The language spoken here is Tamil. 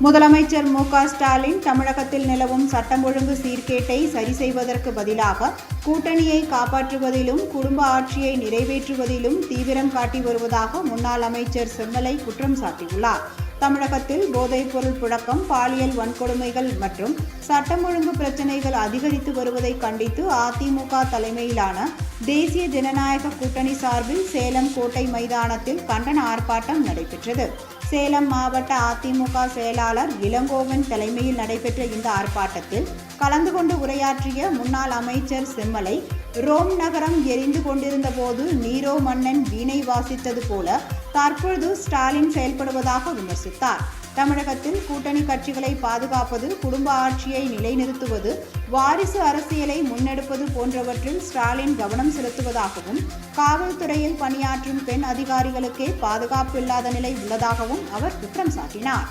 முதலமைச்சர் மு.க. ஸ்டாலின் தமிழகத்தில் நிலவும் சட்டம் ஒழுங்கு சீர்கேட்டை சரி செய்வதற்கு பதிலாக கூட்டணியை காப்பாற்றுவதிலும் குடும்ப ஆட்சியை நிறைவேற்றுவதிலும் தீவிரம் காட்டி வருவதாக முன்னாள் அமைச்சர் செம்மலை குற்றம் சாட்டியுள்ளார். தமிழகத்தில் போதைப்பொருள் புழக்கம், பாலியல் வன்கொடுமைகள் மற்றும் சட்டம் ஒழுங்கு பிரச்சினைகள் அதிகரித்து வருவதை கண்டித்து அதிமுக தலைமையிலான தேசிய ஜனநாயக கூட்டணி சார்பில் சேலம் கோட்டை மைதானத்தில் கண்டன ஆர்ப்பாட்டம் நடைபெற்றது. சேலம் மாவட்ட அதிமுக செயலாளர் இளங்கோவன் தலைமையில் நடைபெற்ற இந்த ஆர்ப்பாட்டத்தில் கலந்து கொண்டு உரையாற்றிய முன்னாள் அமைச்சர் செம்மலை, ரோம் நகரம் எரிந்து கொண்டிருந்த போது நீரோ மன்னன் வீணை வாசித்தது போல தற்பொழுது ஸ்டாலின் செயல்படுவதாக விமர்சித்தார். தமிழகத்தில் கூட்டணி கட்சிகளை பாதுகாப்பது, குடும்ப ஆட்சியை நிலைநிறுத்துவது, வாரிசு அரசியலை முன்னெடுப்பது போன்றவற்றில் ஸ்டாலின் கவனம் செலுத்துவதாகவும், காவல்துறையில் பணியாற்றும் பெண் அதிகாரிகளுக்கே பாதுகாப்பு இல்லாத நிலை உள்ளதாகவும் அவர் குற்றம் சாட்டினார்.